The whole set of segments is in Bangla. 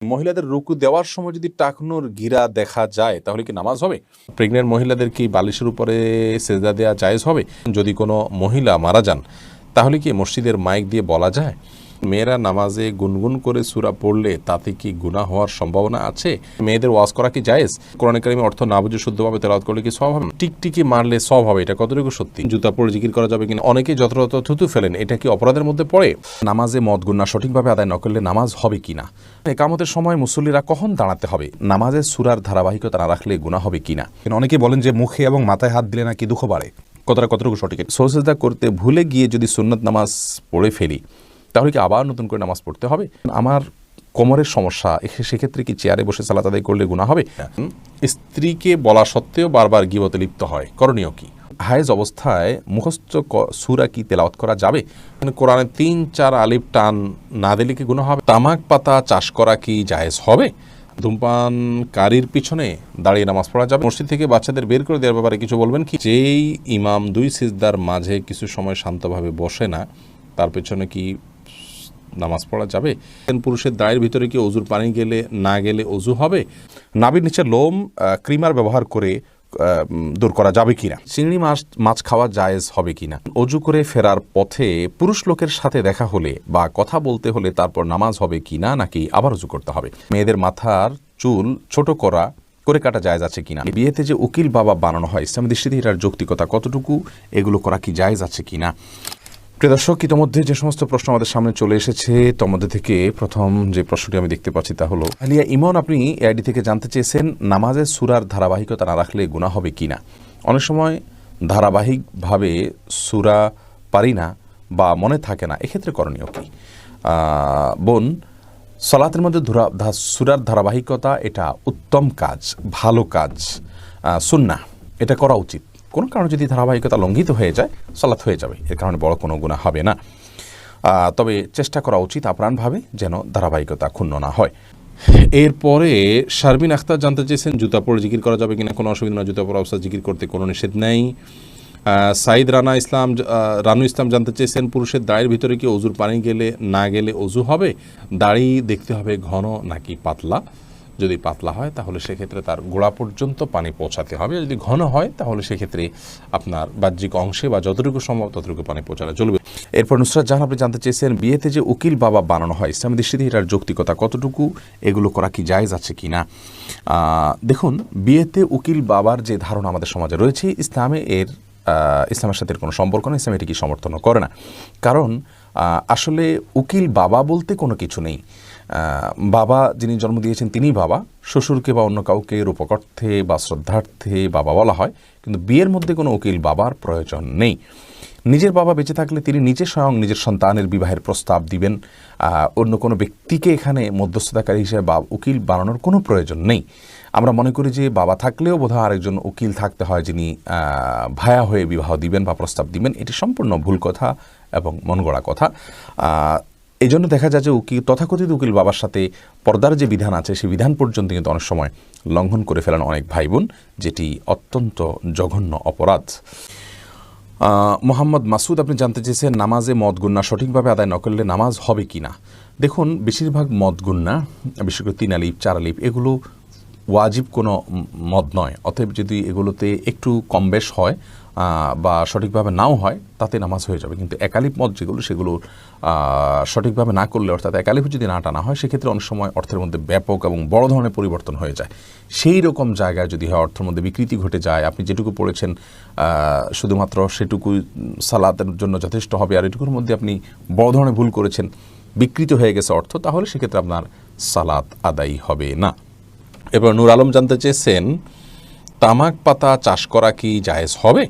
মহিলাদের রুকু দেওয়ার সময় যদি টাকনুর গিরা দেখা যায় তাহলে কি নামাজ হবে? প্রেগনেন্ট মহিলাদের কি বালিশের উপরে সেজদা দেওয়া জায়েজ হবে? যদি কোনো মহিলা মারা যান তাহলে কি মসজিদের মাইক দিয়ে বলা যায়? মেয়েরা নামাজে গুনগুন করে সূরা পড়লে তাতে কি গুনাহ হওয়ার সম্ভাবনা আছে? মেয়েদের ওয়াজ করা কি জায়েজ? কোরআনে কারিমের অর্থ না বুঝে শুদ্ধভাবে তেলাওয়াত করলে কি সওয়াব হবে? টিকটিকি মারলে সওয়াব হবে, এটা কতটুকু সত্যি? জুতা পরে জিকির করা যাবে কিনা? অনেকেই যত্রতত্র থুতু ফেলেন, এটা কি অপরাধের মধ্যে পড়ে? নামাজে মদ গুনাহ সঠিকভাবে আদায় না করলে নামাজ হবে কিনা? একামতের সময় মুসল্লিরা কখন দাঁড়াতে হবে? নামাজে সূরার ধারাবাহিকতা না রাখলে গুনাহ হবে কিনা? অনেকে বলেন যে মুখে এবং মাথায় হাত দিলে নাকি দুঃখ বাড়ে, কতটুকু সঠিক? সুজদা করতে ভুলে গিয়ে যদি সুন্নত নামাজ পড়ে ফেলি তাহলে কি আবার নতুন করে নামাজ পড়তে হবে? আমার কোমরের সমস্যা, সেক্ষেত্রে কি চেয়ারে বসে সালাত আদায় করলে গুনাহ হবে? স্ত্রীকে বলা সত্ত্বেও বারবার গীবতে লিপ্ত হয়, করণীয় কি? হায়েজ অবস্থায় মুখস্থ সূরা কি তেলাওয়াত করা যাবে? কোরআনে ৩-৪ আলিফ টান না দিলে কি গুনাহ হবে? তামাক পাতা চাষ করা কি জায়েজ হবে? ধূমপানকারীর পিছনে দাঁড়িয়ে নামাজ পড়া যাবে? মসজিদ থেকে বাচ্চাদের বের করে দেওয়ার ব্যাপারে কিছু বলবেন কি? যেই ইমাম ২ সিজদার মাঝে কিছু সময় শান্তভাবে বসে না, তার পেছনে কি নামাজ পড়া যাবে? পুরুষের দায়ের ভিতরে কি অজুর পানি গেলে না গেলে অজু হবে? নাভির নিচে লোম ক্রিমার ব্যবহার করে দূর করা যাবে কিনা? চিংড়ি মাছ খাওয়া জায়েজ হবে কিনা? অজু করে ফেরার পথে পুরুষ লোকের সাথে দেখা হলে বা কথা বলতে হলে তারপর নামাজ হবে কিনা, নাকি আবার অজু করতে হবে? মেয়েদের মাথার চুল ছোট করে কাটা জায়েজ আছে কিনা? বিয়েতে যে উকিল বাবা বানানো হয় ইসলামী দৃষ্টিতে এটার যৌক্তিকতা কতটুকু? এগুলো করা কি জায়েজ আছে কিনা? প্রিয় দর্শক, ইতিমধ্যে যে সমস্ত প্রশ্ন আমাদের সামনে চলে এসেছে তার মধ্যে থেকে প্রথম যে প্রশ্নটি আমি দেখতে পাচ্ছি তা হলো, আলিয়া ইমন, আপনি এআইডি থেকে জানতে চেয়েছেন নামাজের সূরার ধারাবাহিকতা না রাখলে গুনাহ হবে কিনা। অনেক সময় ধারাবাহিকভাবে সূরা পারি না বা মনে থাকে না, এক্ষেত্রে করণীয় কি? বোন, সালাতের মধ্যে সূরার ধারাবাহিকতা এটা উত্তম কাজ, ভালো কাজ, সুন্নাহ, এটা করা উচিত। কোনো কারণে যদি ধারাবাহিকতা লঙ্ঘিত হয়ে যায় সালাত হয়ে যাবে, এর কারণে বড় কোনো গুনাহ হবে না। তবে চেষ্টা করা উচিত আপ্রাণভাবে যেন ধারাবাহিকতা ক্ষুণ্ণ না হয়। এরপরে শারমিন আখতার জানতে চেয়েছেন জুতা পরে জিকির করা যাবে কিনা? কোনো অসুবিধা না, জুতা পরে অবস্থা জিকির করতে কোনো নিষেধ নেই। সাইদ রানু ইসলাম জানতে চেয়েছেন পুরুষের দাড়ির ভিতরে কি অজুর পানি গেলে না গেলে অজু হবে? দাড়ি দেখতে হবে ঘন নাকি পাতলা। যদি পাতলা হয় তাহলে সেক্ষেত্রে তার গোড়া পর্যন্ত পানি পৌঁছাতে হবে, যদি ঘন হয় তাহলে সেক্ষেত্রে আপনার বাহ্যিক অংশে বা যতটুকু সম্ভব ততটুকু পানি পৌঁছানো চলবে। এরপর নুসরাত জাহান, আপনি জানতে চেয়েছেন বিয়েতে যে উকিল বাবা বানানো হয় ইসলামী দৃষ্টিতে এটার যৌক্তিকতা কতটুকু? এগুলো করা কি জায়েজ আছে কি না? দেখুন, বিয়েতে উকিল বাবার যে ধারণা আমাদের সমাজে রয়েছে, ইসলামের সাথে কোনো সম্পর্ক নেই, ইসলাম এটিকে সমর্থন করে না। কারণ আসলে উকিল বাবা বলতে কোনো কিছু নেই। বাবা যিনি জন্ম দিয়েছেন তিনিই বাবা, শ্বশুরকে বা অন্য কাউকে রূপকর্থে বা শ্রদ্ধার্থে বাবা বলা হয়, কিন্তু বিয়ের মধ্যে কোনো উকিল বাবার প্রয়োজন নেই। নিজের বাবা বেঁচে থাকলে তিনি নিজে স্বয়ং নিজের সন্তানের বিবাহের প্রস্তাব দিবেন, অন্য কোনো ব্যক্তিকে এখানে মধ্যস্থতাকারী হিসেবে বা উকিল বানানোর কোনো প্রয়োজন নেই। আমরা মনে করি যে বাবা থাকলেও বোধহয় আরেকজন উকিল থাকতে হয় যিনি ভায়া হয়ে বিবাহ দিবেন বা প্রস্তাব দিবেন। এটি সম্পূর্ণ ভুল কথা এবং মনগড়া কথা। এই জন্য দেখা যায় যে তথাকথিত উকিল বাবার সাথে পর্দার যে বিধান আছে সেই বিধান পর্যন্ত কিন্তু অনেক সময় লঙ্ঘন করে ফেলেন অনেক ভাই বোন, যেটি অত্যন্ত জঘন্য অপরাধ। মোহাম্মদ মাসুদ, আপনি জানতে চেয়েছেন নামাজে মদ গুন্না সঠিকভাবে আদায় না করলে নামাজ হবে কি না। দেখুন, বেশিরভাগ মদ গুন্না, বিশেষ করে 3 আলিফ 4 আলিফ, এগুলো ওয়াজিব কোনো মদ নয়। অতএব যদি এগুলোতে একটু কম বেশ হয় বা সঠিকভাবে নাও হয় তাতে নামাজ হয়ে যাবে। কিন্তু একালিফ মদ যেগুলো, সেগুলো সঠিকভাবে না করলে, অর্থাৎ একালিফ যদি না টানা হয়, সেক্ষেত্রে অনেক সময় অর্থের মধ্যে ব্যাপক এবং বড় ধরনের পরিবর্তন হয়ে যায়। সেই রকম জায়গায় যদি হয়, অর্থের মধ্যে বিকৃতি ঘটে যায়, আপনি যেটুকু পড়েছেন শুধুমাত্র সেটুকুই সালাতের জন্য যথেষ্ট হবে, আর এটুকুর মধ্যে আপনি বড় ধরনের ভুল করেছেন, বিকৃত হয়ে গেছে অর্থ, তাহলে সেক্ষেত্রে আপনার সালাত আদায় হবে না। এবার নূর আলম জানতে চেয়েছেন তামাক পাতা চাষ করা কি জায়েজ হবে?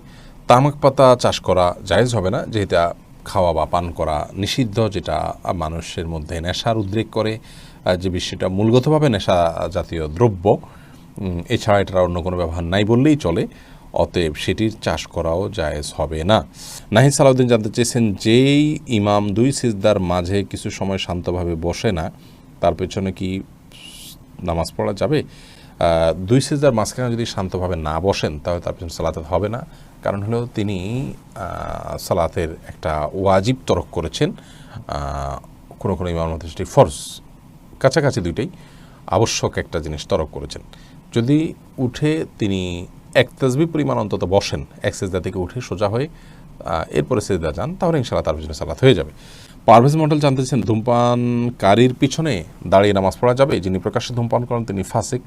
তামাক পাতা চাষ করা জায়েজ হবে না, যেটা খাওয়া বা পান করা নিষিদ্ধ, যেটা মানুষের মধ্যে নেশার উদ্রেক করে, যে বিষয়টা মূলগতভাবে নেশা জাতীয় দ্রব্য, এছাড়া এটার অন্য কোনো ব্যবহার নাই বললেই চলে। অতএব সেটির চাষ করাও জায়েজ হবে না। নাহিদ সালাউদ্দিন জানতে চেয়েছেন যেই ইমাম 2 সিজদার মাঝে কিছু সময় শান্তভাবে বসে না, তার পেছনে কি নামাজ পড়া যাবে? 2 সিজদার মাঝখানে যদি শান্তভাবে না বসেন তাহলে তার পেছনে সালাত হবে না। কারণ হলো তিনি সালাতের একটা ওয়াজিব তরক করেছেন, কোনো ইমামের মধ্যে সেটি ফরজ, কাছাকাছি দুইটাই। আবশ্যক একটা জিনিস তরক করেছেন। যদি উঠে তিনি এক তাসবিহ পরিমাণ অন্তত বসেন, এক সেজদা থেকে উঠে সোজা হয়ে এরপরে সেজদা যান, তাহলে ইনশাআল্লাহ তার পিছনে সালাত হয়ে যাবে। পারভেজ মন্ডল জানতেছেন, ধূমপানকারীর পিছনে দাঁড়িয়ে নামাজ পড়া যাবে? যিনি প্রকাশ্যে ধূমপান করেন তিনি ফাসিক,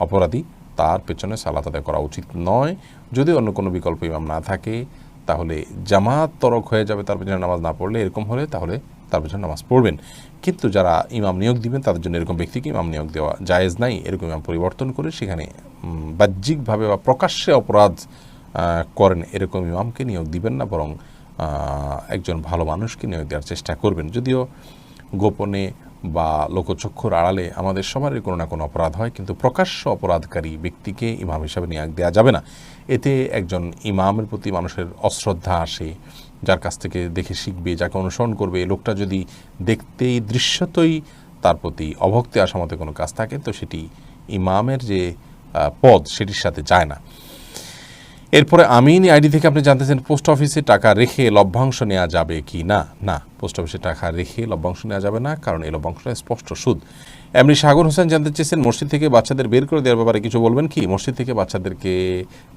অপরাধী, তার পেছনে সালাত আদায় করা উচিত নয়। যদি অন্য কোনো বিকল্প ইমাম না থাকে তাহলে জামাত তরক হয়ে যাবে তার পেছনে নামাজ না পড়লে। এরকম হলে তাহলে তার পেছনে নামাজ পড়বেন। কিন্তু যারা ইমাম নিয়োগ দিবেন তাদের জন্য এরকম ব্যক্তিকে ইমাম নিয়োগ দেওয়া জায়েজ নাই। এরকম ইমাম পরিবর্তন করে সেখানে বাহ্যিকভাবে বা প্রকাশ্যে অপরাধ করেন এরকম ইমামকে নিয়োগ দিবেন না, বরং একজন ভালো মানুষকে নিয়োগ দেওয়ার চেষ্টা করবেন। যদিও গোপনে বা লোকচক্ষুর আড়ালে আমাদের সবারই কোনো না কোনো অপরাধ হয়, কিন্তু প্রকাশ্য অপরাধকারী ব্যক্তিকে ইমাম হিসাবে নিয়োগ দেওয়া যাবে না। এতে একজন ইমামের প্রতি মানুষের অশ্রদ্ধা আসে, যার কাছ থেকে দেখে শিখবে, যাকে অনুসরণ করবে। লোকটা যদি দেখতেই দৃশ্যতই তার প্রতি অভক্তি আসা মতো কোনো কাজ থাকে, তো সেটি ইমামের যে পদ সেটির সাথে যায় না। এরপরে আমিন আইডি থেকে আপনি জানতেছেন, পোস্ট অফিসে টাকা রেখে লভ্যাংশ নেওয়া যাবে কি না? না, পোস্ট অফিসে টাকা রেখে লভ্যাংশ নেওয়া যাবে না, কারণ এই লভ্যাংশটা স্পষ্ট সুদ। এমনি সাগর হোসেন জানতে চেয়েছেন, মসজিদ থেকে বাচ্চাদের বের করে দেওয়ার ব্যাপারে কিছু বলবেন কি? মসজিদ থেকে বাচ্চাদেরকে,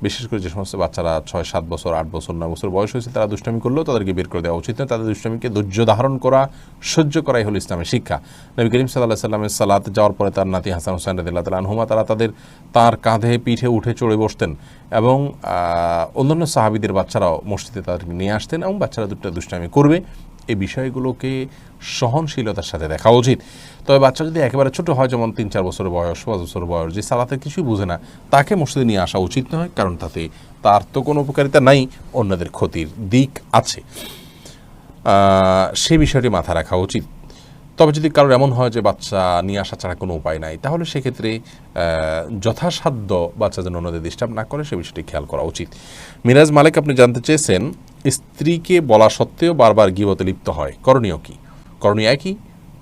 বিশেষ করে যে সমস্ত বাচ্চারা 6-7 বছর, 8 বছর, 9 বছর বয়স হয়েছে, তারা দুষ্টামি করলেও তাদেরকে বের করে দেওয়া উচিত না। তাদের দুষ্টামিকে ধৈর্য ধারণ করা, সহ্য করাই হলো ইসলামের শিক্ষা। নবী করিম সাল্লাল্লাহু আলাইহি সাল্লামের সালাতে যাওয়ার পরে তার নাতি হাসান হোসেন রাদিয়াল্লাহু তাআলা আনহুমা তারা তার কাঁধে পিঠে উঠে চড়ে বসতেন, এবং অন্যান্য সাহাবীদের বাচ্চারাও মসজিদে তাদেরকে নিয়ে আসতেন, এবং বাচ্চারা দুষ্টামি করবে। এই বিষয়গুলোকে সহনশীলতার সাথে দেখা উচিত। তবে বাচ্চা যদি একেবারে ছোট হয়, যেমন 3-4 বছর বয়স, 5 বছর বয়স, যে সালাতের কিছুই বুঝে না, তাকে মসজিদে নিয়ে আসা উচিত নয়, কারণ তাতে তার তো কোনো উপকারিতা নাই, অন্যদের ক্ষতির দিক আছে। সে বিষয়টি মাথায় রাখা উচিত। তবে যদি কারোর এমন হয় যে বাচ্চা নিয়ে আসা ছাড়া কোনো উপায় নাই, তাহলে সেক্ষেত্রে যথাসাধ্য বাচ্চা যেন অন্যদের ডিস্টার্ব না করে সে বিষয়টি খেয়াল করা উচিত। মিরাজ মালিক আপনি জানতে চেয়েছেন, স্ত্রীকে বলা সত্ত্বেও বারবার গীবতে লিপ্ত হয়, করণীয় কি? করণীয় একই,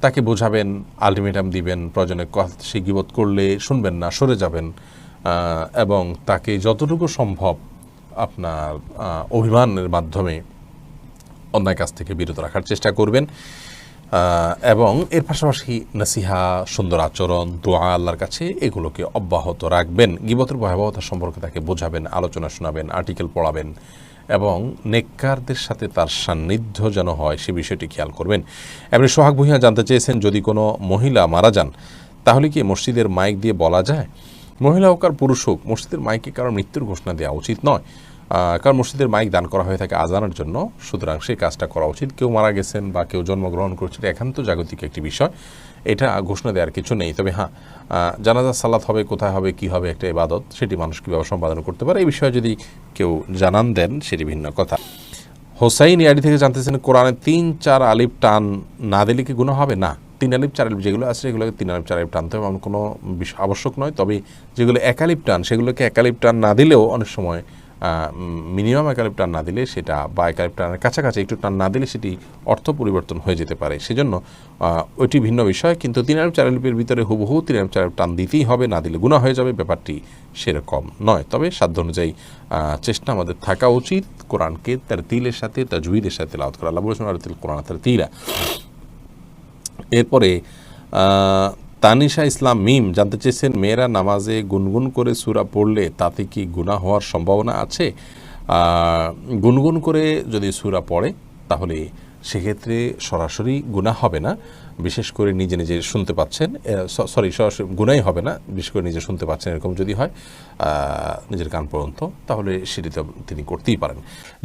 তাকে বোঝাবেন, আলটিমেটাম দিবেন, প্রয়োজনে সে গীবত করলে শুনবেন না, সরে যাবেন, এবং তাকে যতটুকু সম্ভব আপনার অভিমানের মাধ্যমে অন্যায় কাজ থেকে বিরত রাখার চেষ্টা করবেন। এবং এর পাশাপাশি নসিহা, সুন্দর আচরণ, দোয়া আল্লাহর কাছে, এগুলোকে অব্যাহত রাখবেন। গীবতের ভয়াবহতা সম্পর্কে তাকে বোঝাবেন, আলোচনা শোনাবেন, আর্টিকেল পড়াবেন, এবং নেককারদের সাথে তার সান্নিধ্য যেন হয় সে বিষয়টি খেয়াল করবেন। এমনি সোহাগ ভূঁইয়া জানতে চেয়েছেন, যদি কোনো মহিলা মারা যান তাহলে কি মসজিদের মাইক দিয়ে বলা যায়? মহিলা হোক আর পুরুষ হোক, মসজিদের মাইকে কারণ মৃত্যুর ঘোষণা দেওয়া উচিত নয়, কারণ মসজিদের মাইক দান করা হয়ে থাকে আজানের জন্য। সুতরাং সেই কাজটা করা উচিত। কেউ মারা গেছেন বা কেউ জন্মগ্রহণ করছেন, একান্ত জাগতিক একটি বিষয়, এটা ঘোষণা দেওয়ার কিছু নেই। তবে হ্যাঁ, জানাজা সালাত হবে, কোথায় হবে, কী হবে, একটা ইবাদত, সেটি মানুষ কীভাবে সম্পাদন করতে পারে, এই বিষয়ে যদি কেউ জানান দেন সেটি ভিন্ন কথা। হোসাইন ইয়ারি থেকে জানতেছেন, কোরআনে 3-4 আলিফ টান না দিলে কি গুনাহ হবে? না, 3 আলিফ 4 আলিফ যেগুলো আছে সেগুলোকে 3 আলিফ 4 আলিফ টানতে হবে, এমন কোনো আবশ্যক নয়। তবে যেগুলো 1 আলিফ টান, সেগুলোকে 1 আলিফ টান না দিলেও অনেক সময় মিনিমাম 1 আলিফ টান না দিলে সেটা, বা 1 আলিফ টানের কাছাকাছি একটু টান না দিলে সেটি অর্থ পরিবর্তন হয়ে যেতে পারে। সেজন্য ওইটি ভিন্ন বিষয়। কিন্তু 3 আলিফ 4 আলিফের ভিতরে হুবহু 3 আলিফ 4 আলিফ টান দিতেই হবে, না দিলে গুনাহ হয়ে যাবে, ব্যাপারটি সেরকম নয়। তবে সাধ্য অনুযায়ী চেষ্টা আমাদের থাকা উচিত কোরআনকে তারতিলের সাথে, তাজউইদের সাথে তেলাওয়াত করা। আল্লাহ বলেছেন, আরতিল কোরআন তারতিলা। এরপরে তানিশা ইসলাম মিম জানতে চেয়েছেন, মেয়েরা নামাজে গুনগুন করে সূরা পড়লে তাতে কি গুনাহ হওয়ার সম্ভাবনা আছে? গুনগুন করে যদি সূরা পড়ে তাহলে সেক্ষেত্রে সরাসরি গুনাহ হবে না, বিশেষ করে নিজে নিজে শুনতে পাচ্ছেন, সরাসরি গুনাহই হবে না, বিশেষ করে নিজে শুনতে পাচ্ছেন এরকম যদি হয় নিজের কান পর্যন্ত, তাহলে সেটি তো তিনি করতেই পারেন।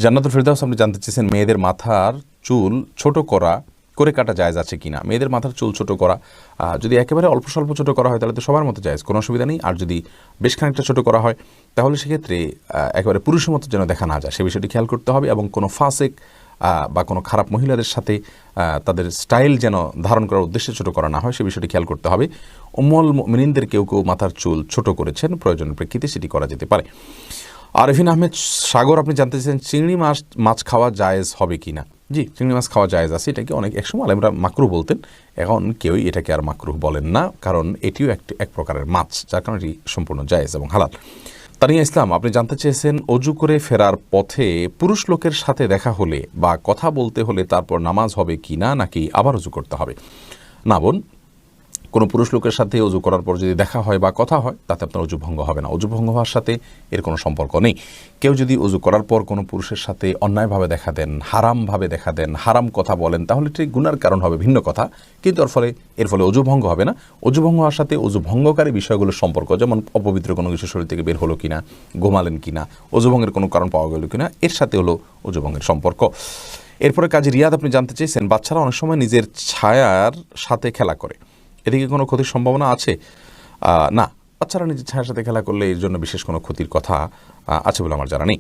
জান্নাতুল ফেরদাউস আপনি জানতে চেয়েছেন, মেয়েদের মাথার চুল ছোট করে কাটা জায়েজ আছে কিনা? মেয়েদের মাথার চুল ছোট করা যদি একেবারে অল্প স্বল্প ছোট করা হয় তাহলে তো সবার মতো জায়েজ, কোনো অসুবিধা নেই। আর যদি বেশ খানিকটা ছোট করা হয় তাহলে সেক্ষেত্রে একেবারে পুরুষের মতো যেন দেখা না যায় সে বিষয়টি খেয়াল করতে হবে, এবং কোনো ফাসেক বা কোনো খারাপ মহিলাদের সাথে তাদের স্টাইল যেন ধারণ করার উদ্দেশ্যে ছোট করা না হয় সে বিষয়টি খেয়াল করতে হবে। উম্মুল মুমিনিনদের কেউ কেউ মাথার চুল ছোট করেছেন, প্রয়োজনের প্রেক্ষিতে সেটি করা যেতে পারে। আরেফিন আহমেদ সাগর আপনি জানতে চাইছেন, চিংড়ি মাছ খাওয়া জায়েজ হবে কি না? জি, চিংড়ি মাছ খাওয়া জায়েজ আছে। এটাকে একসময় আলেমরা মাকরুহ বলতেন, এখন কেউই এটাকে আর মাকরুহ বলেন না, কারণ এটিও এক প্রকারের মাছ, যার কারণে এটি সম্পূর্ণ জায়েজ এবং হালাল। তানিয়া ইসলাম আপনি জানতে চেয়েছেন, অজু করে ফেরার পথে পুরুষ লোকের সাথে দেখা হলে বা কথা বলতে হলে তারপর নামাজ হবে কি না, নাকি আবার অজু করতে হবে? না বোন, কোনো পুরুষ লোকের সাথে অজু করার পর যদি দেখা হয় বা কথা হয়, তাতে আপনার অজু ভঙ্গ হবে না। অজু ভঙ্গ হওয়ার সাথে এর কোনো সম্পর্ক নেই। কেউ যদি অজু করার পর কোনো পুরুষের সাথে অন্যায়ভাবে দেখা দেন, হারামভাবে দেখা দেন, হারাম কথা বলেন, তাহলে ঠিক গুনার কারণ হবে, ভিন্ন কথা, কিন্তু এর ফলে অজু ভঙ্গ হবে না। অজু ভঙ্গ হওয়ার সাথে অজু ভঙ্গকারী বিষয়গুলোর সম্পর্ক, যেমন অপবিত্র কোনো কিছু শরীর থেকে বের হলো কিনা, ঘুমালেন কিনা, অজু ভঙ্গের কোনো কারণ পাওয়া গেল কিনা, এর সাথে হলো অজু ভঙ্গের সম্পর্ক। এরপরে কাজী রিয়াদ আপনি জানতে চেয়েছেন, বাচ্চারা অনেক সময় নিজের ছায়ার সাথে খেলা করে, এদিকে কোনো ক্ষতির সম্ভাবনা আছে? না, বাচ্চারা নিজের ছায়ার সাথে খেলা করলে এর জন্য বিশেষ কোনো ক্ষতির কথা আছে বলে আমার জানা নেই।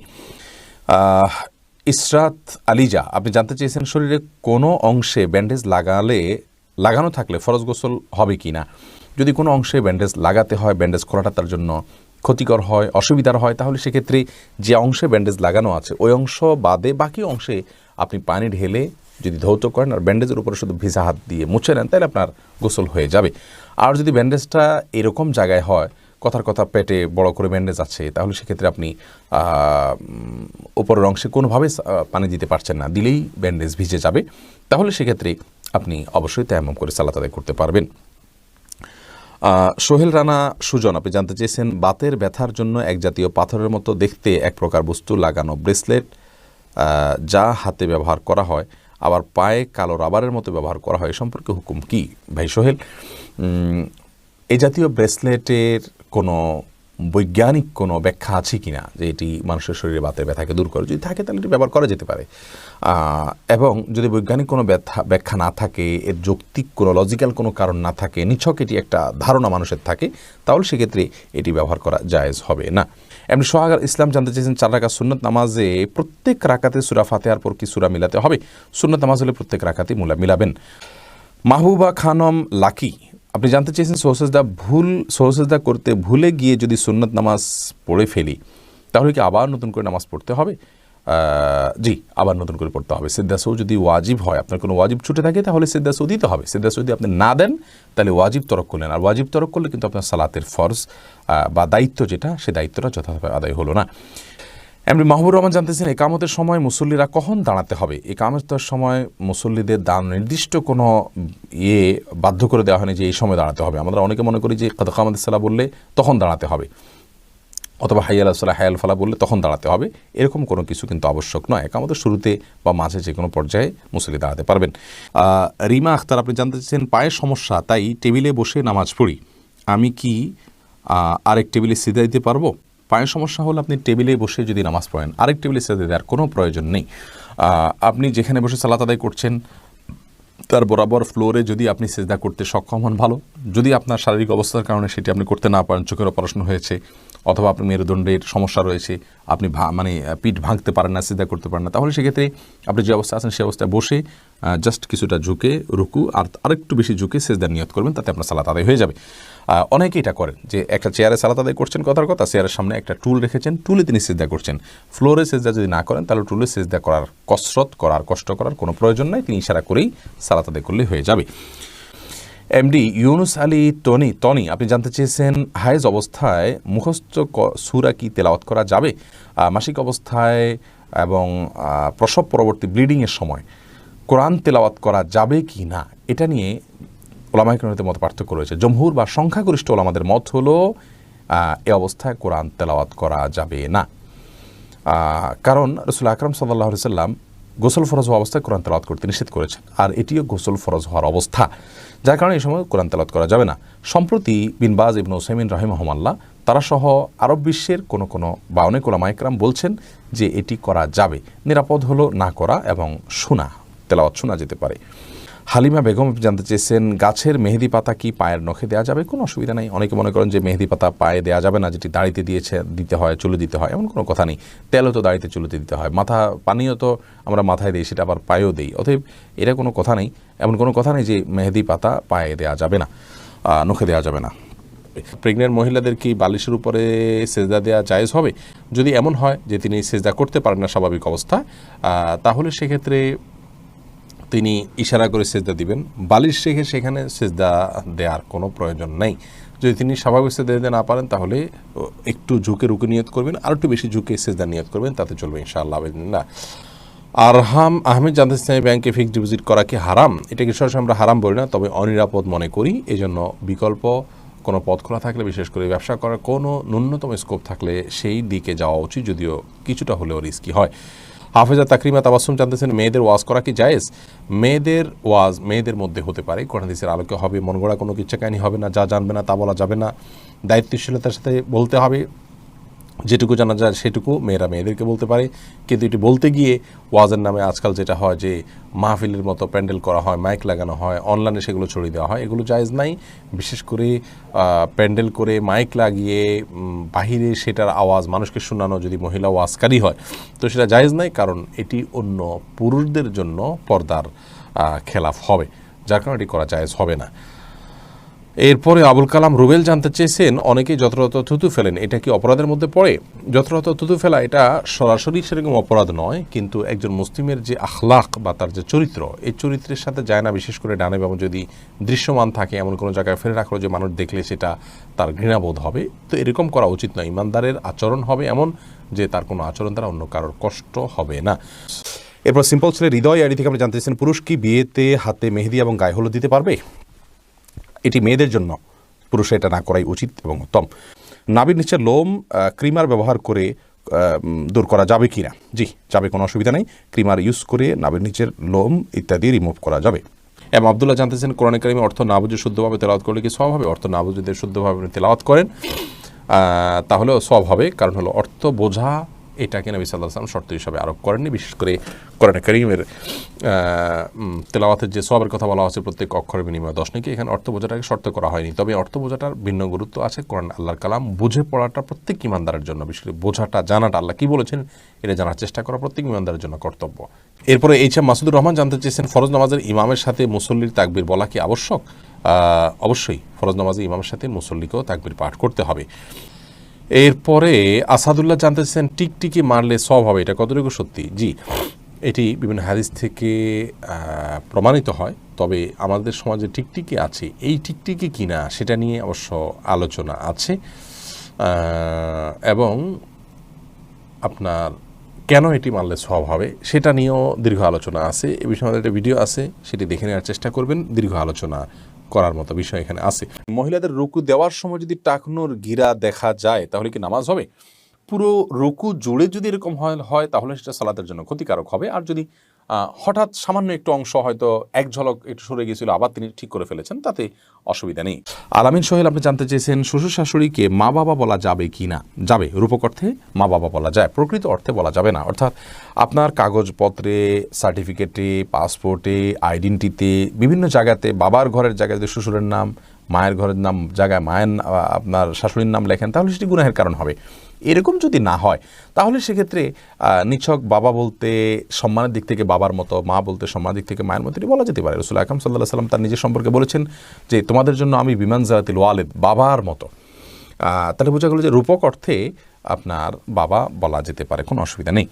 ইসরাত আলিজা আপনি জানতে চেয়েছেন, শরীরে কোনো অংশে ব্যান্ডেজ লাগানো থাকলে ফরজ গোসল হবে কি না। যদি কোনো অংশে ব্যান্ডেজ লাগাতে হয়, ব্যান্ডেজ খোলাটা তার জন্য ক্ষতিকর হয়, অসুবিধার হয়, তাহলে সেক্ষেত্রে যে অংশে ব্যান্ডেজ লাগানো আছে ওই অংশ বাদে বাকি অংশে আপনি পানি ঢেলে যদি ধৌত করেন আর ব্যান্ডেজের উপরে শুধু ভিজা হাত দিয়ে মুছে নেন, তাহলে আপনার গোসল হয়ে যাবে। আর যদি ব্যান্ডেজটা এরকম জায়গায় হয়, কথার কথা পেটে বড় করে ব্যান্ডেজ আছে, তাহলে সেক্ষেত্রে আপনি উপরের অংশে কোনোভাবে পানি দিতে পারছেন না, দিলেই ব্যান্ডেজ ভিজে যাবে, তাহলে সেক্ষেত্রে আপনি অবশ্যই তায়াম্মুম করে সালাত আদায় করতে পারবেন। সোহেল রানা সুজন আপনি জানতে চেয়েছেন, বাতের ব্যথার জন্য এক জাতীয় পাথরের মতো দেখতে এক প্রকার বস্তু লাগানো ব্রেসলেট যা হাতে ব্যবহার করা হয়, আবার পায়ে কালো রাবারের মতো ব্যবহার করা হয়, এ সম্পর্কে হুকুম কি? ভাই সোহেল, এই জাতীয় ব্রেসলেটের কোনো বৈজ্ঞানিক কোনো ব্যাখ্যা আছে কি না যে এটি মানুষের শরীরে বাতের ব্যথাকে দূর করে? যদি থাকে তাহলে এটি ব্যবহার করা যেতে পারে, এবং যদি বৈজ্ঞানিক কোনো ব্যাখ্যা না থাকে, এর যৌক্তিক কোনো লজিক্যাল কোনো কারণ না থাকে, নিছক এটি একটা ধারণা মানুষের থাকে, তাহলে সেক্ষেত্রে এটি ব্যবহার করা জায়েজ হবে না। এমনি সোহাগ ইসলাম জানতে চেয়েছেন, 4 রাকাত সুন্নত নামাজে প্রত্যেক রাকাতে সূরা ফাতিহার পর কি সূরা মিলাতে হবে? সুন্নত নামাজ হলে প্রত্যেক রাকাতে মিলাবেন। মাহবুবা খানম লাকি আপনি জানতে চেয়েছেন, সহসেজদা করতে ভুলে গিয়ে যদি সুন্নত নামাজ পড়ে ফেলি, তাহলে কি আবার নতুন করে নামাজ পড়তে হবে? জি, আবার নতুন করে পড়তে হবে। সিজদা সহু যদি ওয়াজিব হয়, আপনার কোনো ওয়াজিব ছুটে থাকে, তাহলে সিজদা সহু দিতে হবে। সিজদা সহু যদি আপনি না দেন, তাহলে ওয়াজিব তরক করলেন, আর ওয়াজিব তরক করলে কিন্তু আপনার সালাতের ফরজ বা দায়িত্ব যেটা, সেই দায়িত্বটা যথাযথভাবে আদায় হলো না। এমনি মাহবুর রহমান জানতেছেন, একামতের সময় মুসল্লিরা কখন দাঁড়াতে হবে? একামতের সময় মুসল্লিদের নির্দিষ্ট কোনো বাধ্য করে দেওয়া হয়নি যে এই সময় দাঁড়াতে হবে। আমরা অনেকে মনে করি যে কদ কামাতিস সালাহ বললে তখন দাঁড়াতে হবে, অথবা হাইয়া আলাস সালাহ হায়াল ফালা বললে তখন দাঁড়াতে হবে, এরকম কোনো কিছু কিন্তু আবশ্যক নয়। একামতের শুরুতে বা মাঝে যে কোনো পর্যায়ে মুসল্লি দাঁড়াতে পারবেন। রিমা আখতার আপনি জানতে চেয়েছেন, পায়ের সমস্যা, তাই টেবিলে বসে নামাজ পড়ি, আমি কি আরেক টেবিলে সিজদা দিতে পারবো? পায়ের সমস্যা হলে আপনি টেবিলে বসে যদি নামাজ পড়েন, আরেক টেবিলে সিজদা দেওয়ার কোনো প্রয়োজন নেই। আপনি যেখানে বসে সালাত আদায় করছেন তার বরাবর ফ্লোরে যদি আপনি সিজদা করতে সক্ষম হন ভালো, যদি আপনার শারীরিক অবস্থার কারণে সেটি আপনি করতে না পারেন, চোখের অপারেশন হয়েছে অথবা আপনার মেরুদণ্ডের সমস্যা রয়েছে, আপনি পিঠ ভাঙতে পারেন না, সিজদা করতে পারেন না, তাহলে সেক্ষেত্রে আপনি যে অবস্থা আছেন সেই অবস্থায় বসে জাস্ট কিছুটা ঝুঁকে রুকু আর আরেকটু বেশি ঝুঁকে সিজদার নিয়ত করবেন, তাতে আপনার সালাত আদায় হয়ে যাবে। অনেকে এটা করেন যে একটা চেয়ারে সালাত আদায় করছেন, কথার কথা চেয়ারের সামনে একটা টুল রেখেছেন, টুলে তিনি সিজদা করছেন। ফ্লোরে সিজদা যদি না করেন, তাহলে টুলে সিজদা করার কষ্ট করার কোনো প্রয়োজন নাই, তিনি ইশারা করেই সালাত আদায় করলে হয়ে যাবে। এমডি ইউনুস আলী টনি আপনি জানতে চেয়েছেন, হায়েজ অবস্থায় মুখস্থ সূরা কি তেলাওয়াত করা যাবে? মাসিক অবস্থায় এবং প্রসব পরবর্তী ব্লিডিংয়ের সময় কোরআন তেলাওয়াত করা যাবে কি না, এটা নিয়ে ওলামায়ে কেরামের মত পার্থক্য রয়েছে। জমহুর বা সংখ্যাগরিষ্ঠ ওলামাদের মত হলো এ অবস্থায় কোরআন তেলাওয়াত করা যাবে না, কারণ রাসূল আকরাম সাল্লাল্লাহু আলাইহি সাল্লাম গোসল ফরজ হওয়া অবস্থায় কোরআন তেলাওয়াত করতে নিষেধ করেছেন, আর এটিও গোসল ফরজ হওয়ার অবস্থা, যার কারণে এই সময় কোরআন তেলাওয়াত করা যাবে না। সম্প্রতি বিন বাজ ইবনে উসাইমিন রাহিমাহুল্লাহ তারা সহ আরব বিশ্বের কোনো বা অনেক ওলামায়ে কেরাম বলছেন যে এটি করা যাবে, নিরাপদ হলো না করা এবং তেলাওয়াত শোনা যেতে পারে। হালিমা বেগম জানতে চেয়েছেন, গাছের মেহেদি পাতা কি পায়ের নখে দেওয়া যাবে? কোনো অসুবিধা নেই। অনেকে মনে করেন যে মেহেদি পাতা পায়ে দেওয়া যাবে না, যেটি দাড়িতে দিতে হয়, চুলে দিতে হয়, এমন কোনো কথা নেই। তেলও তো দাড়িতে চুলেতে দিতে হয়, পানিও তো আমরা মাথায় দিই, সেটা আবার পায়েও দিই, অতএব এটা কোনো কথা নেই, এমন কোনো কথা নেই যে মেহেদি পাতা পায়ে দেওয়া যাবে না, নখে দেওয়া যাবে না। প্রেগনেন্ট মহিলাদের কি বালিশের উপরে সেজদা দেওয়া জায়েজ হবে? যদি এমন হয় যে তিনি সেজদা করতে পারেন না স্বাভাবিক অবস্থায়, তাহলে সেক্ষেত্রে তিনি ইশারা করে সেজদা দিবেন, বালিশ রেখে সেখানে সেজদা দেওয়ার কোনো প্রয়োজন নেই। যদি তিনি স্বাভাবিক সেজদা দিতে না পারেন, তাহলে একটু ঝুঁকে রুকে নিয়ত করবেন, আর একটু বেশি ঝুঁকে সেজদা নিয়ত করবেন, তাতে চলবে ইনশাআল্লাহ। আরহাম আহমেদ জানতে চাই, ব্যাংকে ফিক্সড ডিপোজিট করা কি হারাম? এটাকে সরাসরি আমরা হারাম বলি না, তবে অনিরাপদ মনে করি। এজন্য বিকল্প কোনো পথ খোলা থাকলে, বিশেষ করে ব্যবসা করার কোনো ন্যূনতম স্কোপ থাকলে সেই দিকে যাওয়া উচিত, যদিও কিছুটা হলেও রিস্কি হয়। হাফেজা তাকরিমা তাবাসসুম জানতেছেন, মেয়েদের ওয়াজ করা কি জায়েজ? মেয়েদের ওয়াজ মেয়েদের মধ্যে হতে পারে, কোরআন হাদিসের আলোকে হবে, মন গড়া কোনো কিচ্ছা কাহিনী হবে না, যা জানবে না তা বলা যাবে না, দায়িত্বশীলতার সাথে বলতে হবে, যেটুকু জানা যায় সেটুকু মেয়েরা মেয়েদেরকে বলতে পারে। কিন্তু এটি বলতে গিয়ে ওয়াজের নামে আজকাল যেটা হয় যে মাহফিলের মতো প্যান্ডেল করা হয়, মাইক লাগানো হয়, অনলাইনে সেগুলো ছড়িয়ে দেওয়া হয়, এগুলো জায়েজ নাই। বিশেষ করে প্যান্ডেল করে মাইক লাগিয়ে বাহিরে সেটার আওয়াজ মানুষকে শোনানো যদি মহিলা ওয়াজকারী হয় তো সেটা জায়েজ নাই, কারণ এটি অন্য পুরুষদের জন্য পর্দার খেলাফ হবে, যার কারণে এটি করা জায়েজ হবে না। এরপরে আবুল কালাম রুবেল জানতে চেয়েছেন, অনেকেই যত্রত থুতু ফেলেন, এটা কি অপরাধের মধ্যে পড়ে? যত্রত থুতু ফেলা এটা সরাসরি সেরকম অপরাধ নয়, কিন্তু একজন মুসলিমের যে আখলাক বা তার যে চরিত্র, এই চরিত্রের সাথে যায় না। বিশেষ করে ডানে বামে যদি দৃশ্যমান থাকে এমন কোনো জায়গায় ফেলে রাখলো যে মানুষ দেখলে সেটা তার ঘৃণাবোধ হবে, তো এরকম করা উচিত নয়। ইমানদারের আচরণ হবে এমন যে তার কোনো আচরণ দ্বারা অন্য কারোর কষ্ট হবে না। এরপর সিম্পল ছেলে হৃদয় আইডি থেকে আপনি জানতে চেয়েছেন, পুরুষ কি বিয়েতে হাতে মেহেদি এবং গায়ে হলুদ দিতে পারবে? এটি মেয়েদের জন্য, পুরুষে এটা না করাই উচিত এবং উত্তম। নাভির নিচে লোম ক্রিমার ব্যবহার করে দূর করা যাবে কি না? জি, যাবে, কোনো অসুবিধা নেই। ক্রিমার ইউজ করে নাভির নিচের লোম ইত্যাদি রিমুভ করা যাবে। এবং আব্দুল্লাহ জানতেছেন, কোরআন কারিমে অর্থ না বুঝে শুদ্ধভাবে তেলাওয়াত করলে কি সওয়াব হবে? অর্থ না বুঝে যদি শুদ্ধভাবে তেলাওয়াত করেন তাহলেও সওয়াব হবে, কারণ হলো অর্থ বোঝা এটাকে নবী সাল্লাল্লাহু আলাইহি ওয়াসাল্লাম শর্ত হিসাবে আরোপ করেননি। বিশেষ করে কোরআন কারীমের তেলাওয়াতের যে সওয়াবের কথা বলা হচ্ছে প্রত্যেক অক্ষরের বিনিময়ে 10 নাকি, এখানে অর্থ বোঝাটাকে শর্ত করা হয়নি। তবে অর্থ বোঝাটার ভিন্ন গুরুত্ব আছে। কোরআন আল্লাহর কালাম বুঝে পড়াটা প্রত্যেক ইমানদারের জন্য, বিশেষ করে বোঝাটা, জানাটা, আল্লাহ কী বলেছেন এটা জানার চেষ্টা করা প্রত্যেক ইমানদারের জন্য কর্তব্য। এরপরে এইচ এম মাসুদুর রহমান জানতে চেয়েছেন, ফরজ নামাজের ইমামের সাথে মুসল্লির তাকবীর বলা কি আবশ্যক? অবশ্যই ফরজ নামাজে ইমামের সাথে মুসল্লিকেও তাকবীর পাঠ করতে হবে। এরপরে আসাদুল্লাহ জানতেছেন, টিকটিকি মারলে সওয়াব হবে, এটা কতটুকু সত্যি? জি, এটি বিভিন্ন হাদিস থেকে প্রমাণিত হয়। তবে আমাদের সমাজে টিকটিকি আছে, এই টিকটিকি কিনা সেটা নিয়ে অবশ্য আলোচনা আছে, এবং আপনার কেন এটি মারলে সওয়াব হবে সেটা নিয়েও দীর্ঘ আলোচনা আছে। এই বিষয়ে আমাদের একটা ভিডিও আছে, সেটি দেখে নেওয়ার চেষ্টা করবেন। দীর্ঘ আলোচনা করার মতো বিষয় এখানে আছে। মহিলাদের রুকু দেওয়ার সময় যদি টাকনুর গিরা দেখা যায় তাহলে কি নামাজ হবে? পুরো রুকু জুড়ে যদি এরকম হয় তাহলে সেটা সালাতের জন্য ক্ষতিকারক হবে। আর যদি হঠাৎ সামান্য একটু অংশ হয়তো এক ঝলক একটু সরে গিয়েছিল, আবার তিনি ঠিক করে ফেলেছেন, তাতে অসুবিধা নেই। আলামিন সোহেল আপনি জানতে চেয়েছেন, শ্বশুর শাশুড়িকে মা বাবা বলা যাবে কি না? যাবে, রূপক অর্থে মা বাবা বলা যায়, প্রকৃত অর্থে বলা যাবে না। অর্থাৎ আপনার কাগজপত্রে, সার্টিফিকেটে, পাসপোর্টে, আইডেন্টিতে, বিভিন্ন জায়গাতে বাবার ঘরের জায়গায় যদি শ্বশুরের নাম, মায়ের ঘরের নাম জায়গায় মায়ের আপনার শাশুড়ির নাম লেখেন তাহলে সেটি গুনাহের কারণ হবে। এরকম যদি না হয় তাহলে সেক্ষেত্রে নিছক বাবা বলতে সম্মানের দিক থেকে বাবার মতো, মা বলতে সম্মানের দিক থেকে মায়ের মতো এটি বলা যেতে পারে। রাসূল আকরাম সাল্লাল্লাহু আলাইহি ওয়াসাল্লাম তার নিজের সম্পর্কে বলেছেন যে তোমাদের জন্য আমি বিমানজাতিল ওয়ালিদ, বাবার মতো। তাহলে বোঝা গেল যে রূপক অর্থে আপনার বাবা বলা যেতে পারে, কোনো অসুবিধা নেই।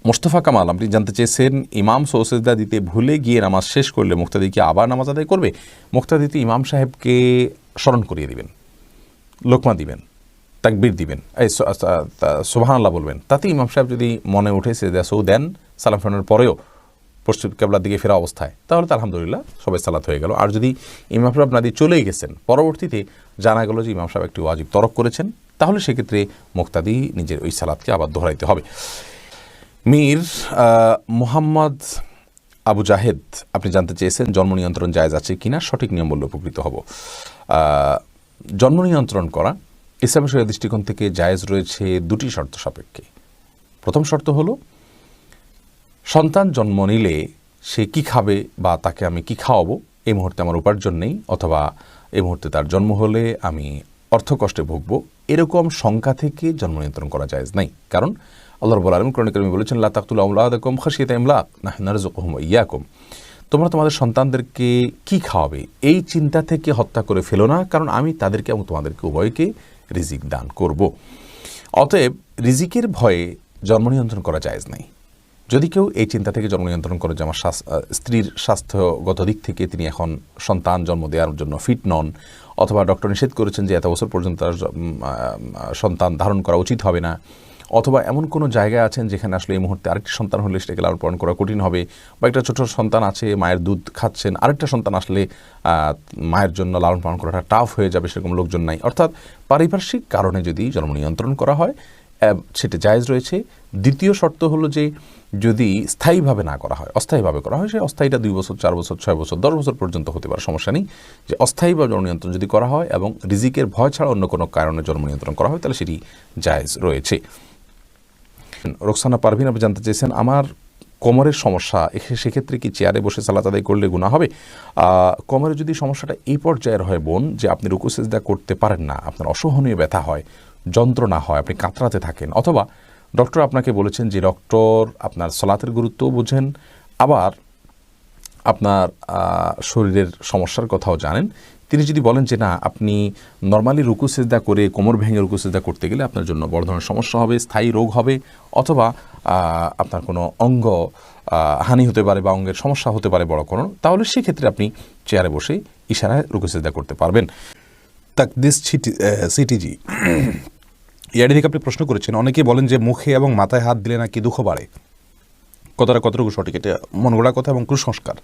মোস্তফা কামাল আপনি জানতে চেয়েছেন, ইমাম সৌসেজদা দিতে ভুলে গিয়ে নামাজ শেষ করলে মুক্তাদি কি আবার নামাজ আদায় করবে? মুক্তাদিতে ইমাম সাহেবকে স্মরণ করিয়ে দিবেন, লোকমা দিবেন, তাকবীর দিবেন, এই সুবহানাল্লাহ বলবেন। তাতে ইমাম সাহেব যদি মনে উঠে সেজদা সৌ দেন সালাম ফেরানোর পরেও পশ্চিম কেবলার দিকে ফেরা অবস্থায়, তাহলে তো আলহামদুলিল্লাহ সবাই সালাত হয়ে গেল। আর যদি ইমাম সাহেব না দিয়ে চলেই গেছেন, পরবর্তীতে জানা গেল যে ইমাম সাহেব একটি ওয়াজিব তরক করেছেন, তাহলে সেক্ষেত্রে মুক্তাদি নিজের ওই সালাতকে আবার দোহরাইতে হবে। মীর মোহাম্মদ আবু জাহেদ আপনি জানতে চেয়েছেন, জন্ম নিয়ন্ত্রণ জায়েজ আছে কিনা? সঠিক নিয়ম বললে উপকৃত হব। জন্ম নিয়ন্ত্রণ করা ইসলামী শরীয়ত দৃষ্টিকোণ থেকে জায়েজ রয়েছে দুটি শর্ত সাপেক্ষে। প্রথম শর্ত হলো, সন্তান জন্ম নিলে সে কি খাবে বা তাকে আমি কি খাওয়াবো, এই মুহূর্তে আমার উপার্জন নেই, অথবা এই মুহূর্তে তার জন্ম হলে আমি অর্থকষ্টে ভুগবো, এরকম শঙ্কা থেকে জন্ম নিয়ন্ত্রণ করা জায়েজ নাই। কারণ আল্লাহ রাব্বুল আলামিন কোরআনে কারিমে বলেছেন, লা তাকতুলু আওলাদাকুম খাশিয়াতা ইমলাক নাহনু নারযুকুহুম ওয়া ইয়্যাকুম। তোমরা তোমাদের সন্তানদেরকে কি খাওয়াবে এই চিন্তা থেকে হত্যা করে ফেলো না, কারণ আমি তাদেরকে এবং তোমাদেরকে উভয়কে রিজিক দান করব। অতএব রিজিকের ভয়ে জন্ম নিয়ন্ত্রণ করা জায়েজ নাই। যদি কেউ এই চিন্তা থেকে জন্ম নিয়ন্ত্রণ করে যে আমার স্ত্রীর স্বাস্থ্যগত দিক থেকে তিনি এখন সন্তান জন্ম দেওয়ার জন্য ফিট নন, অথবা ডক্টর নিষেধ করেছেন যে এত বছর পর্যন্ত তার সন্তান ধারণ করা উচিত হবে না, অথবা এমন কোনো জায়গায় আছেন যেখানে আসলে এই মুহূর্তে আরেকটি সন্তান হলে সেটাকে লালন পালন করা কঠিন হবে, বা একটা ছোট সন্তান আছে মায়ের দুধ খাচ্ছেন, আরেকটা সন্তান আসলে মায়ের জন্য লালন পালন করাটা টাফ হয়ে যাবে, সেরকম লোকজন নাই। অর্থাৎ পারিপার্শ্বিক কারণে যদি জন্ম নিয়ন্ত্রণ করা হয় সেটা জায়েজ রয়েছে। দ্বিতীয় শর্ত হলো যে যদি স্থায়ীভাবে না করা হয়, অস্থায়ীভাবে করা হয়, সেই অস্থায়ীটা 2 বছর, 4 বছর, 6 বছর, 10 বছর পর্যন্ত হতে পারে, সমস্যা নেই। যে অস্থায়ীভাবে জন্ম নিয়ন্ত্রণ যদি করা হয় এবং রিজিকের ভয় ছাড়া অন্য কোনো কারণে জন্ম নিয়ন্ত্রণ করা হয় তাহলে সেটি জায়েজ রয়েছে। রোকসানা পারভিন আপনি জানতে চেয়েছেন আমার কোমরের সমস্যা, সেক্ষেত্রে কি চেয়ারে বসে সালাত আদায় করলে গুনাহ হবে? কোমরে যদি সমস্যাটা এই পর্যায়ের হয় বোন যে আপনি রুকু সিজদা করতে পারেন না, আপনার অসহনীয় ব্যথা হয়, যন্ত্রণা হয়, আপনি কাতরাতে থাকেন, অথবা ডক্টর আপনাকে বলেছেন যে ডক্টর আপনার সালাতের গুরুত্ব বুঝেন, আবার আপনার শরীরের সমস্যার কথাও জানেন, তিনি যদি বলেন যে না আপনি নর্মালি রুকু সিজদা করে কোমর ভেঙে রুকু সিজদা করতে গেলে আপনার জন্য বড় ধরনের সমস্যা হবে, স্থায়ী রোগ হবে, অথবা আপনার কোনো অঙ্গ হানি হতে পারে বা অঙ্গের সমস্যা হতে পারে বড় কোনো, তাহলে সেক্ষেত্রে আপনি চেয়ারে বসে ইশারায় রুকু সিজদা করতে পারবেন। তাকদিস সিটিজি ইয়াডি থেকে আপনি প্রশ্ন করেছেন, অনেকেই বলেন যে মুখে এবং মাথায় হাত দিলে নাকি দুঃখ বাড়ে, কতটুকু সঠিক? এটা মন গড়া কথা এবং কুসংস্কার।